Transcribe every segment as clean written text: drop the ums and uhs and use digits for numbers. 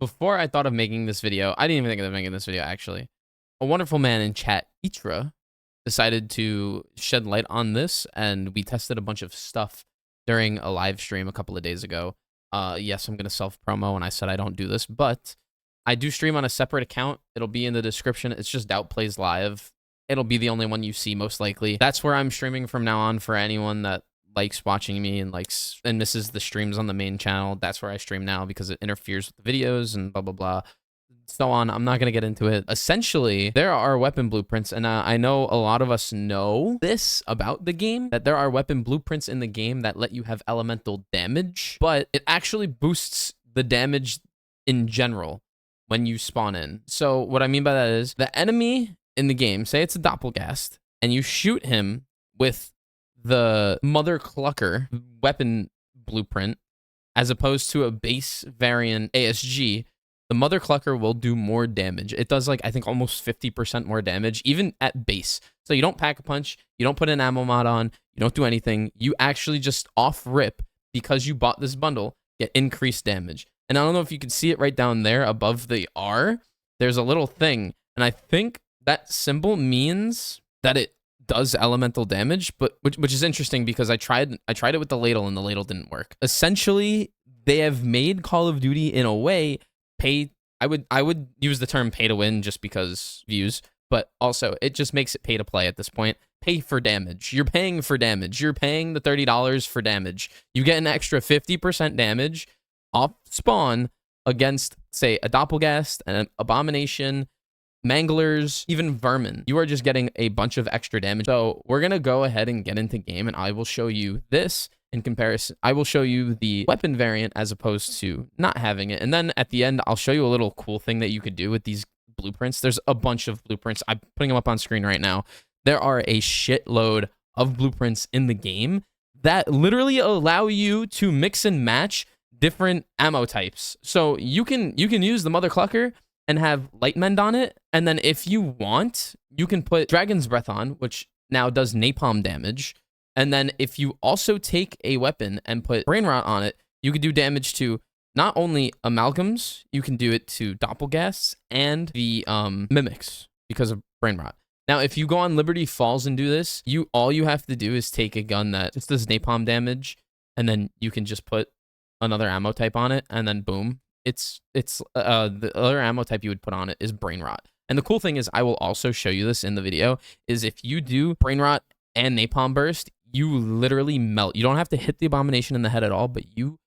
before I thought of making this video, I didn't even think of making this video actually. A wonderful man in chat, Itra, decided to shed light on this, and we tested a bunch of stuff during a live stream a couple of days ago. Yes, I'm gonna self promo, and I said I don't do this, but I do stream on a separate account. It'll be in the description. It's just Doubt Plays Live. It'll be the only one you see most likely. That's where I'm streaming from now on for anyone that likes watching me and misses the streams on the main channel. That's where I stream now because it interferes with the videos and blah blah blah, so on. I'm not going to get into it. Essentially, there are weapon blueprints, and I know a lot of us know this about the game, that there are weapon blueprints in the game that let you have elemental damage, but it actually boosts the damage in general when you spawn in. So what I mean by that is the enemy in the game, say it's a Doppelgast, and you shoot him with the Mother Clucker weapon blueprint as opposed to a base variant ASG, the Mother Clucker will do more damage. It does, like, I think almost 50% more damage, even at base. So you don't pack a punch, you don't put an ammo mod on, you don't do anything. You actually just off rip, because you bought this bundle, get increased damage. And I don't know if you can see it right down there above the R. There's a little thing, and I think that symbol means that it does elemental damage, but which is interesting because I tried it with the ladle and the ladle didn't work. Essentially, they have made Call of Duty in a way I would use the term pay to win just because views, but also it just makes it pay to play at this point. Pay for damage. You're paying for damage. You're paying the $30 for damage. You get an extra 50% damage off spawn against, say, a Doppelgast, an Abomination, Manglers, even Vermin. You are just getting a bunch of extra damage. So we're going to go ahead and get into game, and I will show you this in comparison. I will show you the weapon variant as opposed to not having it. And then at the end, I'll show you a little cool thing that you could do with these blueprints. There's a bunch of blueprints. I'm putting them up on screen right now. There are a shitload of blueprints in the game that literally allow you to mix and match different ammo types. So you can use the Mother Clucker and have Light Mend on it, and then if you want, you can put Dragon's Breath on, which now does napalm damage. And then if you also take a weapon and put Brain Rot on it, you could do damage to not only amalgams, you can do it to Doppelgasts and the mimics because of Brain Rot. Now, if you go on Liberty Falls and do this, all you have to do is take a gun that just does napalm damage, and then you can just put another ammo type on it, and then boom. It's the other ammo type you would put on it is Brain Rot. And the cool thing is, I will also show you this in the video, is if you do Brain Rot and Napalm Burst, you literally melt. You don't have to hit the Abomination in the head at all, but you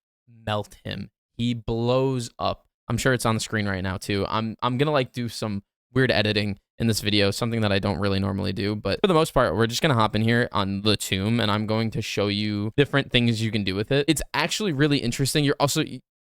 melt him. He blows up. I'm sure it's on the screen right now too. I'm gonna like do some weird editing in this video, something that I don't really normally do, but for the most part, we're just gonna hop in here on the tomb, and I'm going to show you different things you can do with it. It's actually really interesting.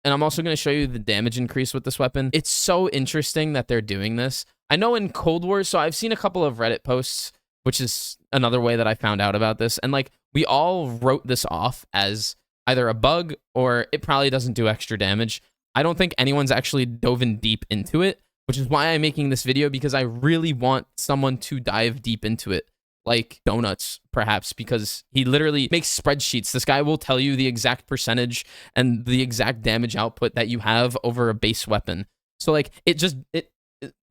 And I'm also going to show you the damage increase with this weapon. It's so interesting that they're doing this. I know in Cold War, so I've seen a couple of Reddit posts, which is another way that I found out about this. And like, we all wrote this off as either a bug or it probably doesn't do extra damage. I don't think anyone's actually dove in deep into it, which is why I'm making this video, because I really want someone to dive deep into it. Like Donuts, perhaps, because he literally makes spreadsheets. This guy will tell you the exact percentage and the exact damage output that you have over a base weapon. So like,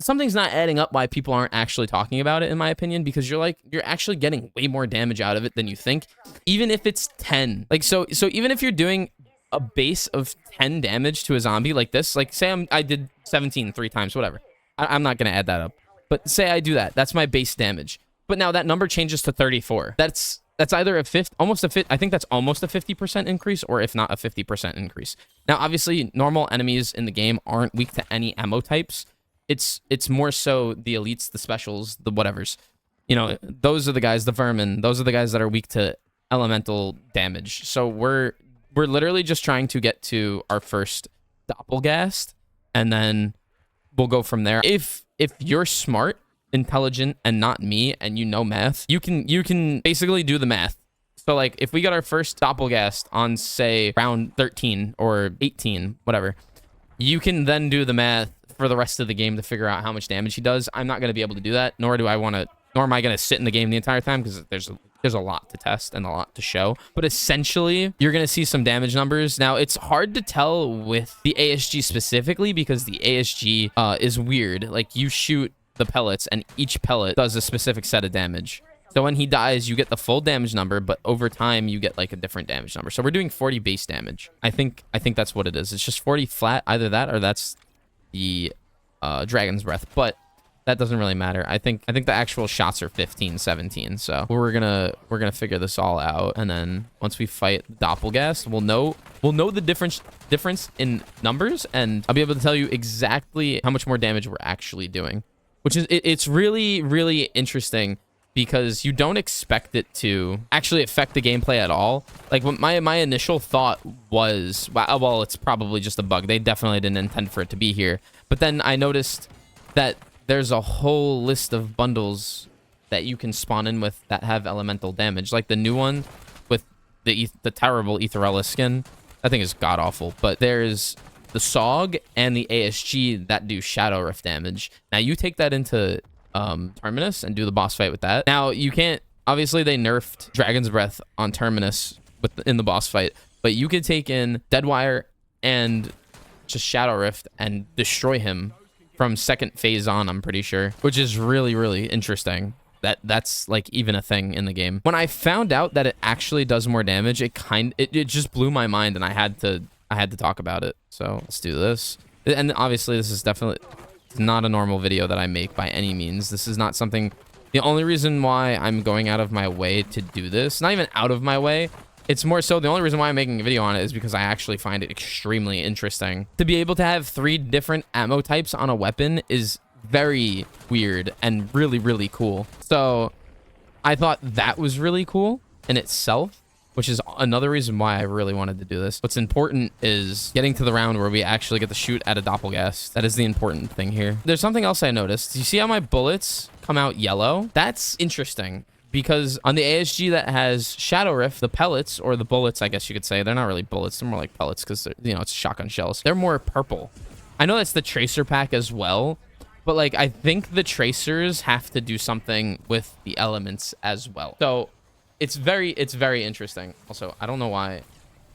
something's not adding up why people aren't actually talking about it, in my opinion, because you're actually getting way more damage out of it than you think, even if it's 10. Like, so even if you're doing a base of 10 damage to a zombie like this, like say I did 17 3 times, whatever. I'm not going to add that up, but say I do that. That's my base damage. But now that number changes to 34. That's either I think that's almost a 50% increase, or if not a 50% increase. Now, obviously, normal enemies in the game aren't weak to any ammo types. It's more so the elites, the specials, the whatevers. You know, those are the guys, the vermin. Those are the guys that are weak to elemental damage. So we're literally just trying to get to our first Doppelgast, and then we'll go from there. If you're smart, intelligent, and not me, and you know math, you can basically do the math. So like, if we got our first Doppelgast on, say, round 13 or 18, whatever, you can then do the math for the rest of the game to figure out how much damage he does. I'm not going to be able to do that, nor am I going to sit in the game the entire time, because there's there's a lot to test and a lot to show. But essentially, you're going to see some damage numbers. Now, it's hard to tell with the ASG specifically because the ASG is weird. Like, you shoot the pellets, and each pellet does a specific set of damage. So when he dies, you get the full damage number, but over time, you get, like, a different damage number. So we're doing 40 base damage. I think that's what it is. It's just 40 flat. Either that or that's the Dragon's Breath. But that doesn't really matter. I think the actual shots are 15, 17. So we're gonna figure this all out, and then once we fight Doppelgast, we'll know the difference in numbers, and I'll be able to tell you exactly how much more damage we're actually doing, which is it's really, really interesting because you don't expect it to actually affect the gameplay at all. Like, my initial thought was, well, it's probably just a bug. They definitely didn't intend for it to be here. But then I noticed that there's a whole list of bundles that you can spawn in with that have elemental damage. Like the new one with the terrible Aetherella skin. I think is god-awful. But there's the SOG and the ASG that do Shadow Rift damage. Now, you take that into Terminus and do the boss fight with that. Now, you can't... Obviously, they nerfed Dragon's Breath on Terminus in the boss fight. But you could take in Deadwire and just Shadow Rift and destroy him from second phase on, I'm pretty sure, which is really, really interesting. That's like even a thing in the game. When I found out that it actually does more damage, it just blew my mind, and I had to talk about it. So let's do this. And obviously, this is definitely not a normal video that I make by any means. This is not something. The only reason why I'm going out of my way to do this, not even out of my way, it's more so the only reason why I'm making a video on it is because I actually find it extremely interesting. To be able to have 3 different ammo types on a weapon is very weird and really, really cool. So I thought that was really cool in itself, which is another reason why I really wanted to do this. What's important is getting to the round where we actually get to shoot at a Doppelgast. That is the important thing here. There's something else I noticed. You see how my bullets come out yellow? That's interesting. Because on the ASG that has Shadow Rift, the pellets, or the bullets, I guess you could say, they're not really bullets, they're more like pellets because, you know, it's shotgun shells. They're more purple. I know that's the Tracer pack as well, but, like, I think the Tracers have to do something with the elements as well. So it's very interesting. Also, I don't know why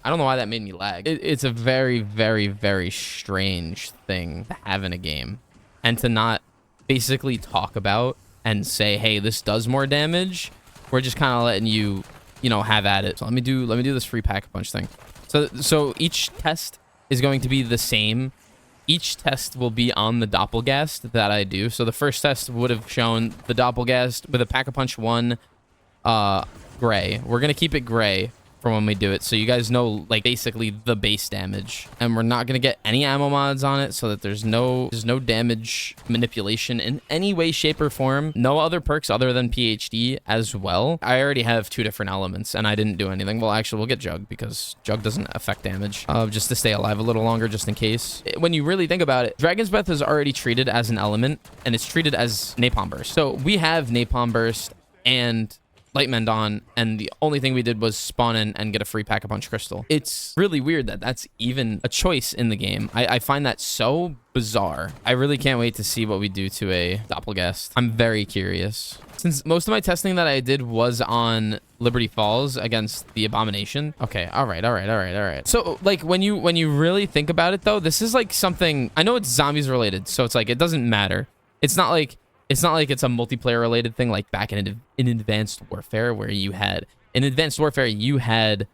that made me lag. It's a very, very, very strange thing to have in a game and to not basically talk about and say, hey, this does more damage. We're just kind of letting you, have at it. So let me do this free Pack-a-Punch thing. So each test is going to be the same. Each test will be on the Doppelgast that I do. So the first test would have shown the Doppelgast with a Pack-a-Punch 1 gray. We're going to keep it gray for when we do it, so you guys know, like, basically the base damage. And we're not going to get any ammo mods on it, so that there's no damage manipulation in any way, shape, or form. No other perks other than PhD as well. I already have 2 different elements, and I didn't do anything. Well, actually, we'll get Jug, because Jug doesn't affect damage. Just to stay alive a little longer, just in case. When you really think about it, Dragon's Breath is already treated as an element, and it's treated as Napalm Burst. So we have Napalm Burst and Light Mend on, and the only thing we did was spawn in and get a free Pack-a-Punch crystal. It's really weird that that's even a choice in the game. I find that so bizarre. I really can't wait to see what we do to a Doppelgast. I'm very curious. Since most of my testing that I did was on Liberty Falls against the Abomination. Okay, all right. So, like, when you really think about it, though, this is like something... I know it's zombies related, so it's like, it doesn't matter. It's not like it's a multiplayer related thing like back in Advanced Warfare, where you had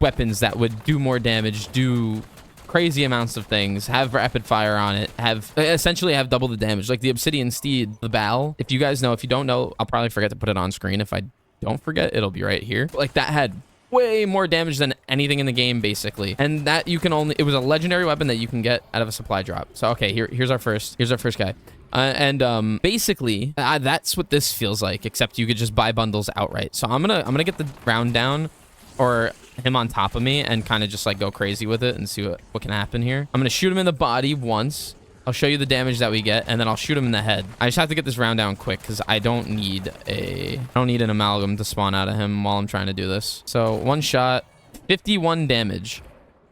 weapons that would do more damage, do crazy amounts of things, have rapid fire on it, essentially have double the damage, like the Obsidian Steed, the Bal. If you guys know, if you don't know, I'll probably forget to put it on screen. If I don't forget, it'll be right here. But, like, that had way more damage than anything in the game, basically. And that it was a legendary weapon that you can get out of a supply drop. So, okay, here's our first guy. Basically, that's what this feels like, except you could just buy bundles outright. So I'm gonna get the round down, or him on top of me, and kind of just like go crazy with it and see what can happen here. I'm gonna shoot him in the body once. I'll show you the damage that we get, and then I'll shoot him in the head. I just have to get this round down quick because I don't need an amalgam to spawn out of him while I'm trying to do this. So one shot, 51 damage.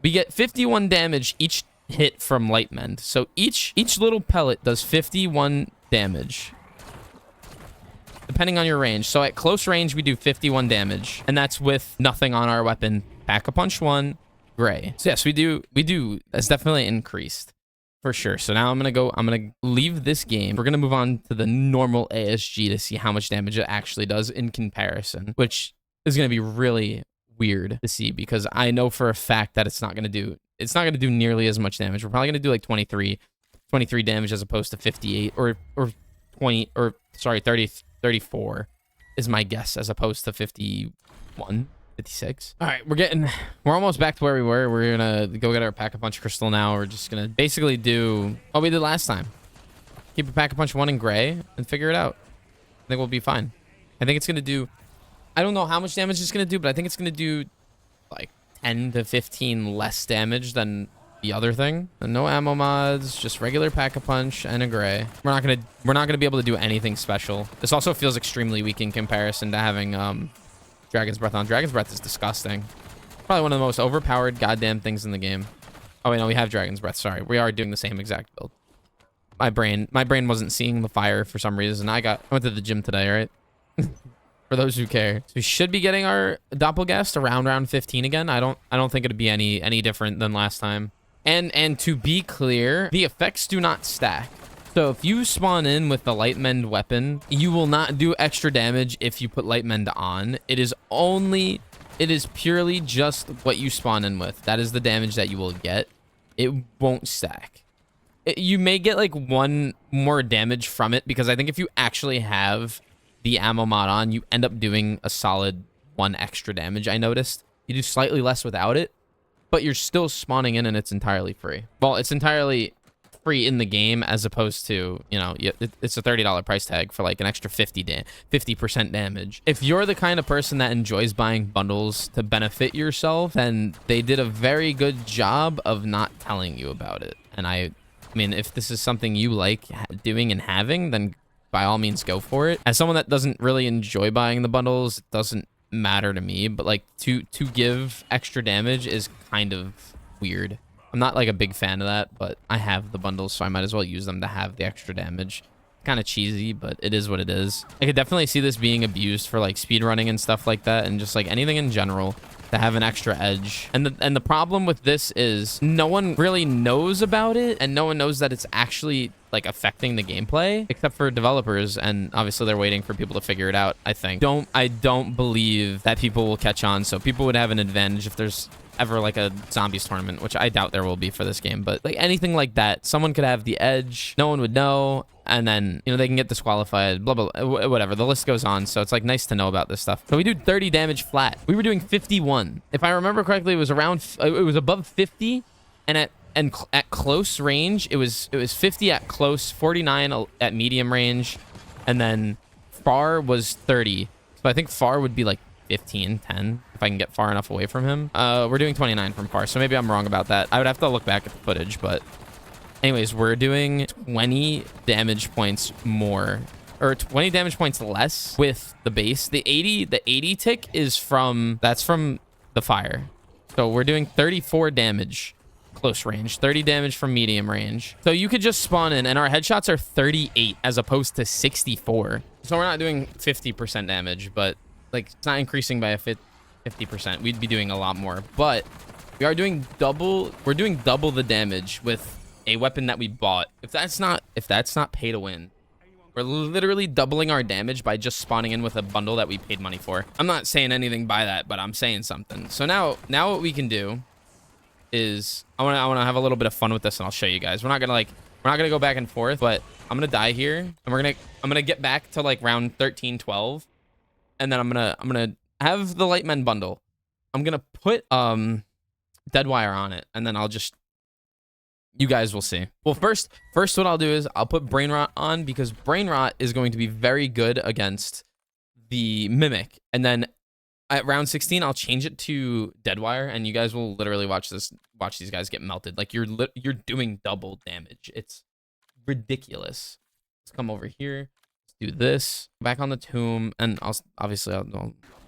We get 51 damage each hit from Light Mend. So each little pellet does 51 damage. depending on your range. So at close range, we do 51 damage, and that's with nothing on our weapon. Pack-a-Punch 1, gray. So yes, we do. That's definitely increased for sure. So now I'm gonna leave this game. We're gonna move on to the normal ASG to see how much damage it actually does in comparison, which is gonna be really weird to see because I know for a fact that it's not gonna do nearly as much damage. We're probably gonna do like 23 damage as opposed to 58 or 20 or sorry 30 34 is my guess as opposed to 51 56. All right, we're almost back to where we were. We're gonna go get our Pack-a-Punch crystal now. We're just gonna basically do what we did last time. Keep a Pack-a-Punch 1 in gray and figure it out. I think we'll be fine. I think it's gonna do, I don't know how much damage it's gonna do, but I think it's gonna do like 10 to 15 less damage than the other thing. And no ammo mods, just regular Pack-a-Punch and a gray. We're not gonna be able to do anything special. This also feels extremely weak in comparison to having Dragon's Breath on. Dragon's Breath is disgusting. Probably one of the most overpowered goddamn things in the game. Oh wait, no, we have Dragon's Breath. Sorry, we are doing the same exact build. My brain wasn't seeing the fire for some reason. I went to the gym today, right? For those who care. So we should be getting our Doppelgast around round 15 again. I don't think it'd be any different than last time. And to be clear, the effects do not stack. So if you spawn in with the Light Mend weapon, you will not do extra damage if you put Light Mend on. It is purely just what you spawn in with. That is the damage that you will get. It won't stack. You may get like 1 more damage from it because I think if you actually have the ammo mod on, you end up doing a solid 1 extra damage. I noticed you do slightly less without it, but you're still spawning in and it's entirely free. Well, it's entirely free in the game as opposed to, you know, it's a $30 price tag for like an extra 50% damage. If you're the kind of person that enjoys buying bundles to benefit yourself, then they did a very good job of not telling you about it. And I mean, if this is something you like doing and having, then by all means go for it. As someone that doesn't really enjoy buying the bundles, it doesn't matter to me, but like to give extra damage is kind of weird. I'm not like a big fan of that, but I have the bundles, so I might as well use them to have the extra damage. Kind of cheesy, but it is what it is. I could definitely see this being abused for like speedrunning and stuff like that, and just like anything in general to have an extra edge. And the problem with this is no one really knows about it, and no one knows that it's actually like affecting the gameplay except for developers, and obviously they're waiting for people to figure it out. I don't believe that people will catch on, so people would have an advantage if there's ever like a zombies tournament, which I doubt there will be for this game, but like anything like that, someone could have the edge, no one would know, and then, you know, they can get disqualified, blah, blah, blah, whatever. The list goes on, so it's like nice to know about this stuff. So we do 30 damage flat. We were doing 51. If I remember correctly, it was above 50, and at close range, it was 50 at close, 49 at medium range, and then far was 30. So I think far would be like 15, 10, if I can get far enough away from him. We're doing 29 from far, so maybe I'm wrong about that. I would have to look back at the footage, but anyways, we're doing 20 damage points more, or 20 damage points less with the base. The 80 tick is from the fire. So we're doing 34 damage close range, 30 damage from medium range. So you could just spawn in, and our headshots are 38 as opposed to 64. So we're not doing 50% damage, but like it's not increasing by a 50%. We'd be doing a lot more, but we're doing double the damage with a weapon that we bought. If that's not pay to win, we're literally doubling our damage by just spawning in with a bundle that we paid money for. I'm not saying anything by that, but I'm saying something. So now what we can do is I want to have a little bit of fun with this, and I'll show you guys. We're not gonna go back and forth, but I'm gonna die here, and I'm gonna get back to like round 13, 12, and then I'm gonna have the Light Mend bundle. I'm gonna put Deadwire on it, and then you guys will see. Well, first what I'll do is I'll put Brain Rot on, because Brain Rot is going to be very good against the Mimic, and then at round 16 I'll change it to Deadwire, and you guys will literally watch these guys get melted. Like you're doing double damage. It's ridiculous. Let's come over here. Let's do this. Back on the tomb, and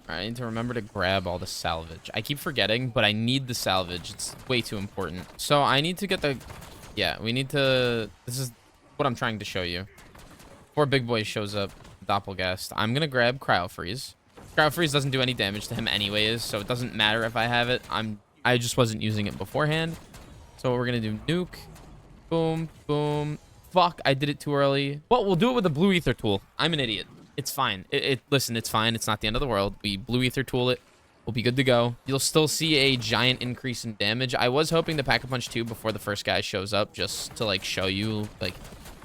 I need to remember to grab all the salvage. I keep forgetting, but I need the salvage. It's way too important. So I need to get this is what I'm trying to show you before Big Boy shows up. Doppelgast, I'm gonna grab Cryo Freeze. Cryo Freeze doesn't do any damage to him anyways, so it doesn't matter if I have it. I just wasn't using it beforehand. So what we're gonna do, nuke. Boom, boom. Fuck, I did it too early. Well, we'll do it with a blue ether tool. I'm an idiot. It's fine. Listen, it's fine. It's not the end of the world. We blue ether tool it. We'll be good to go. You'll still see a giant increase in damage. I was hoping to Pack-a-Punch 2 before the first guy shows up, just to like show you like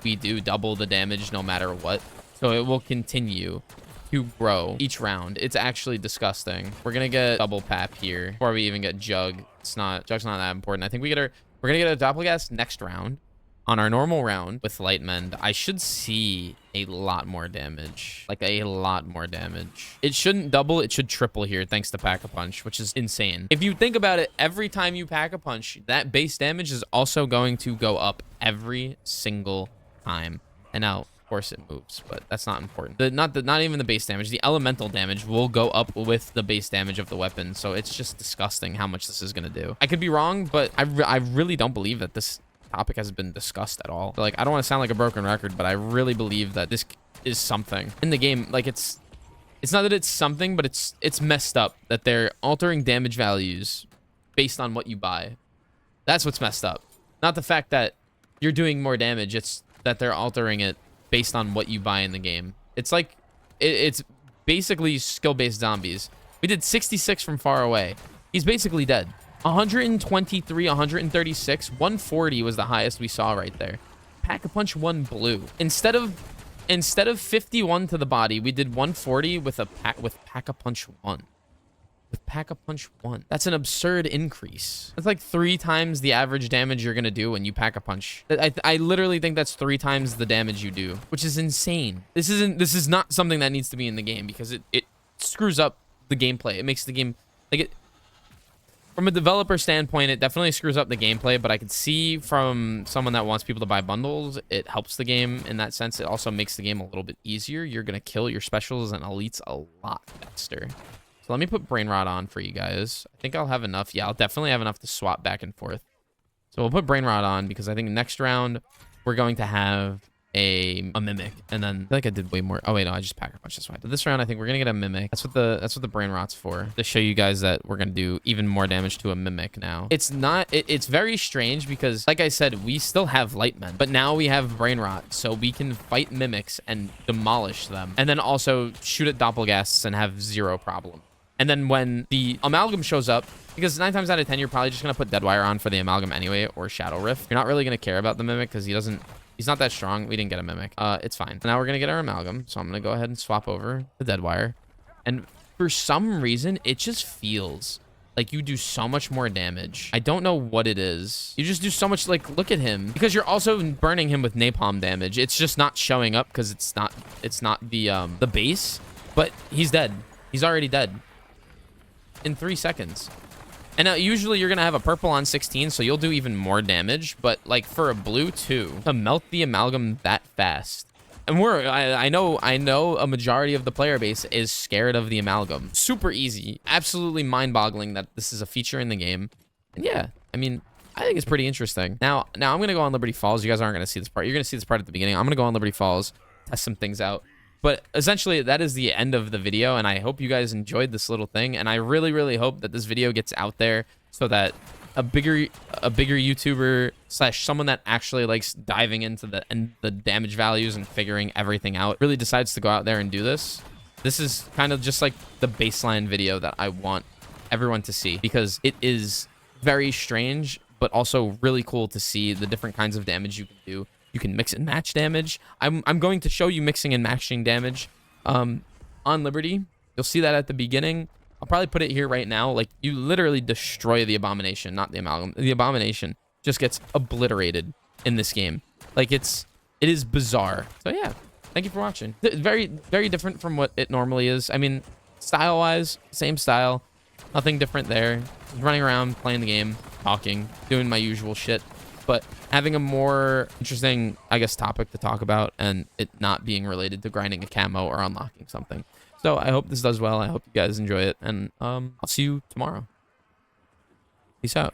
we do double the damage no matter what. So it will continue to grow each round. It's actually disgusting. We're gonna get double pap here before we even get Jug. Jug's not that important. I think we're gonna get a Doppelgast next round. On our normal round with Light Mend, I should see a lot more damage. Like a lot more damage. It shouldn't double, it should triple here thanks to Pack-a-Punch, which is insane. If you think about it, every time you Pack-a-Punch, that base damage is also going to go up every single time. And now, of course, it moves, but that's not important. Not even the base damage. The elemental damage will go up with the base damage of the weapon. So it's just disgusting how much this is going to do. I could be wrong, but I really don't believe that this topic has been discussed at all. Like, I don't want to sound like a broken record, but I really believe that this is something in the game. Like, it's not that it's something, but it's messed up that they're altering damage values based on what you buy. That's what's messed up. Not the fact that you're doing more damage. It's that they're altering it based on what you buy in the game. It's like it's basically skill-based zombies. We did 66 from far away. He's basically dead. 123, 136, 140 was the highest we saw right there. Pack-a-Punch 1 blue. Instead of 51 to the body, we did 140 with Pack-a-Punch 1. With Pack-a-Punch 1. That's an absurd increase. That's like 3 times the average damage you're gonna do when you Pack-a-Punch. I literally think that's 3 times the damage you do, which is insane. This is not something that needs to be in the game because it screws up the gameplay. It makes the game like from a developer standpoint, it definitely screws up the gameplay, but I could see from someone that wants people to buy bundles, it helps the game in that sense. It also makes the game a little bit easier. You're going to kill your specials and elites a lot faster. So let me put Brain Rot on for you guys. I think I'll have enough. Yeah, I'll definitely have enough to swap back and forth. So we'll put Brain Rot on because I think next round we're going to have a Mimic, and then I feel like I did way more. Oh wait, no, I just Pack-a-Punch. That's fine. But this round, I think we're gonna get a Mimic. That's what the Brain Rot's for, to show you guys that we're gonna do even more damage to a Mimic now. It's not. It's very strange because, like I said, we still have Light Men, but now we have Brain Rot, so we can fight Mimics and demolish them, and then also shoot at Doppelgasts and have zero problem. And then when the Amalgam shows up, because 9 times out of 10, you're probably just gonna put Deadwire on for the Amalgam anyway, or Shadow Rift. You're not really gonna care about the Mimic because he's not that strong. We didn't get a Mimic. It's fine. Now we're going to get our Amalgam. So I'm going to go ahead and swap over the Deadwire. And for some reason, it just feels like you do so much more damage. I don't know what it is. You just do so much, like, look at him. Because you're also burning him with napalm damage. It's just not showing up because it's not the base. But he's dead. He's already dead. In 3 seconds. And now usually you're going to have a purple on 16, so you'll do even more damage. But like for a blue too, to melt the Amalgam that fast. And I know a majority of the player base is scared of the Amalgam. Super easy. Absolutely mind-boggling that this is a feature in the game. And yeah, I mean, I think it's pretty interesting. Now I'm going to go on Liberty Falls. You guys aren't going to see this part. You're going to see this part at the beginning. I'm going to go on Liberty Falls, test some things out. But essentially, that is the end of the video, and I hope you guys enjoyed this little thing. And I really, really hope that this video gets out there so that a bigger YouTuber / someone that actually likes diving into the damage values and figuring everything out really decides to go out there and do this. This is kind of just like the baseline video that I want everyone to see because it is very strange, but also really cool to see the different kinds of damage you can do. You can mix and match damage. I'm going to show you mixing and matching damage on Liberty. You'll see that at the beginning. I'll probably put it here right now. Like, you literally destroy the Abomination, not the Amalgam. The Abomination just gets obliterated in this game. Like, it is bizarre. So yeah, thank you for watching. Very, very different from what it normally is. I mean, style-wise, same style. Nothing different there. Just running around, playing the game, talking, doing my usual shit. But having a more interesting, I guess, topic to talk about and it not being related to grinding a camo or unlocking something. So I hope this does well. I hope you guys enjoy it. And I'll see you tomorrow. Peace out.